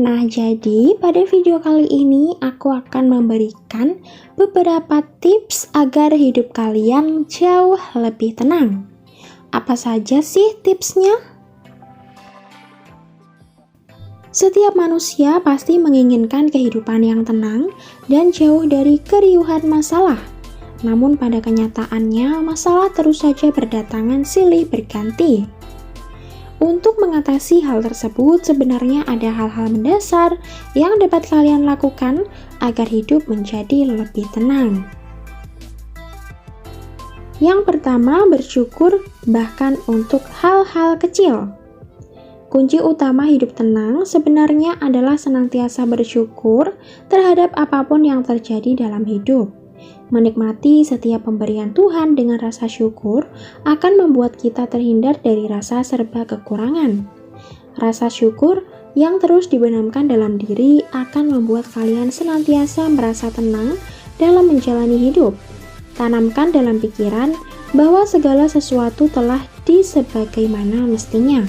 Nah, jadi pada video kali ini aku akan memberikan beberapa tips agar hidup kalian jauh lebih tenang. Apa saja sih tipsnya? Setiap manusia pasti menginginkan kehidupan yang tenang dan jauh dari keriuhan masalah. Namun pada kenyataannya, masalah terus saja berdatangan silih berganti. Untuk mengatasi hal tersebut, sebenarnya ada hal-hal mendasar yang dapat kalian lakukan agar hidup menjadi lebih tenang. Yang pertama, bersyukur bahkan untuk hal-hal kecil. Kunci utama hidup tenang sebenarnya adalah senantiasa bersyukur terhadap apapun yang terjadi dalam hidup. Menikmati setiap pemberian Tuhan dengan rasa syukur akan membuat kita terhindar dari rasa serba kekurangan. Rasa syukur yang terus dibenamkan dalam diri akan membuat kalian senantiasa merasa tenang dalam menjalani hidup. Tanamkan dalam pikiran bahwa segala sesuatu telah sebagaimana mestinya.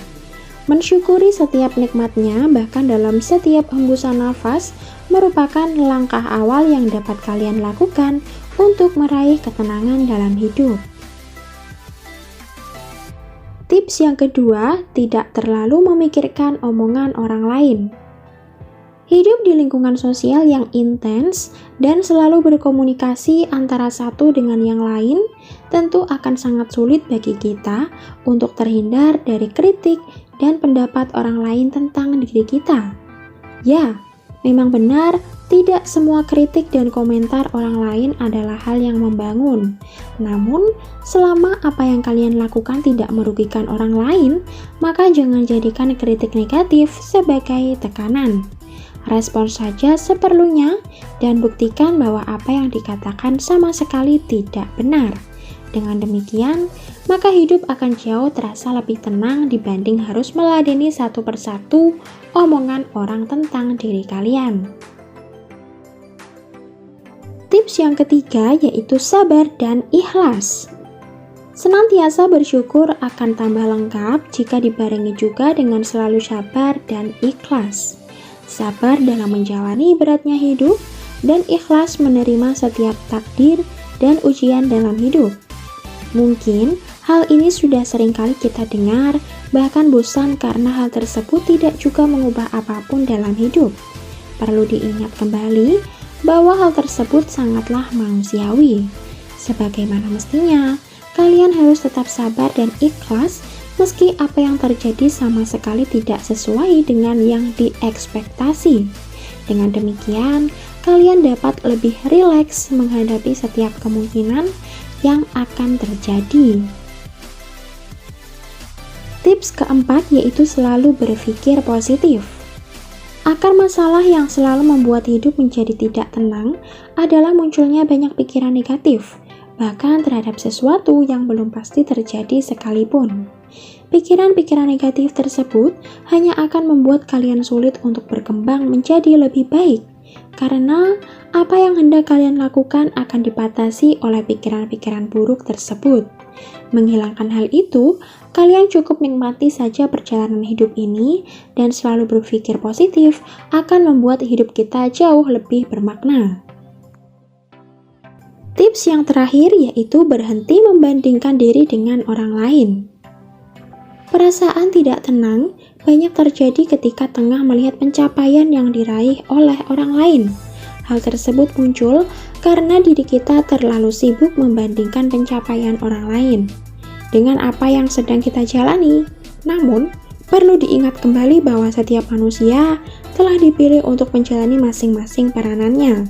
Mensyukuri setiap nikmatnya, bahkan dalam setiap hembusan nafas, merupakan langkah awal yang dapat kalian lakukan untuk meraih ketenangan dalam hidup. Tips yang kedua, tidak terlalu memikirkan omongan orang lain. Hidup di lingkungan sosial yang intens dan selalu berkomunikasi antara satu dengan yang lain tentu akan sangat sulit bagi kita untuk terhindar dari kritik dan pendapat orang lain tentang diri kita. Ya, memang benar, tidak semua kritik dan komentar orang lain adalah hal yang membangun. Namun, selama apa yang kalian lakukan tidak merugikan orang lain, maka jangan jadikan kritik negatif sebagai tekanan. Respon saja seperlunya dan buktikan bahwa apa yang dikatakan sama sekali tidak benar. Dengan demikian, maka hidup akan jauh terasa lebih tenang dibanding harus meladeni satu persatu omongan orang tentang diri kalian. Tips yang ketiga yaitu sabar dan ikhlas. Senantiasa bersyukur akan tambah lengkap jika dibarengi juga dengan selalu sabar dan ikhlas. Sabar dalam menjalani beratnya hidup dan ikhlas menerima setiap takdir dan ujian dalam hidup. Mungkin hal ini sudah sering kali kita dengar, bahkan bosan karena hal tersebut tidak juga mengubah apapun dalam hidup. Perlu diingat kembali bahwa hal tersebut sangatlah manusiawi. Sebagaimana mestinya, kalian harus tetap sabar dan ikhlas meski apa yang terjadi sama sekali tidak sesuai dengan yang diekspektasi. Dengan demikian, kalian dapat lebih rileks menghadapi setiap kemungkinan yang akan terjadi. Tips keempat yaitu selalu berpikir positif. Akar masalah yang selalu membuat hidup menjadi tidak tenang adalah munculnya banyak pikiran negatif, bahkan terhadap sesuatu yang belum pasti terjadi sekalipun. Pikiran-pikiran negatif tersebut hanya akan membuat kalian sulit untuk berkembang menjadi lebih baik, karena apa yang hendak kalian lakukan akan dibatasi oleh pikiran-pikiran buruk tersebut. Menghilangkan hal itu, kalian cukup nikmati saja perjalanan hidup ini dan selalu berpikir positif akan membuat hidup kita jauh lebih bermakna. Tips yang terakhir yaitu berhenti membandingkan diri dengan orang lain. Perasaan tidak tenang banyak terjadi ketika tengah melihat pencapaian yang diraih oleh orang lain. Hal tersebut muncul karena diri kita terlalu sibuk membandingkan pencapaian orang lain dengan apa yang sedang kita jalani. Namun, perlu diingat kembali bahwa setiap manusia telah dipilih untuk menjalani masing-masing peranannya.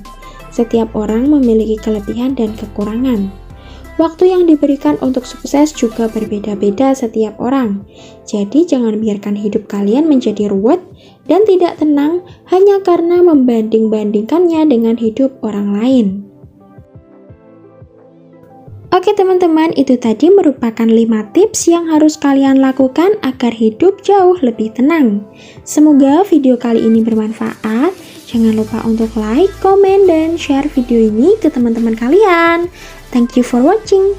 Setiap orang memiliki kelebihan dan kekurangan. Waktu yang diberikan untuk sukses juga berbeda-beda setiap orang. Jadi jangan biarkan hidup kalian menjadi ruwet dan tidak tenang hanya karena membanding-bandingkannya dengan hidup orang lain. Oke teman-teman, itu tadi merupakan 5 tips yang harus kalian lakukan agar hidup jauh lebih tenang. Semoga video kali ini bermanfaat. Jangan lupa untuk like, komen, dan share video ini ke teman-teman kalian. Thank you for watching.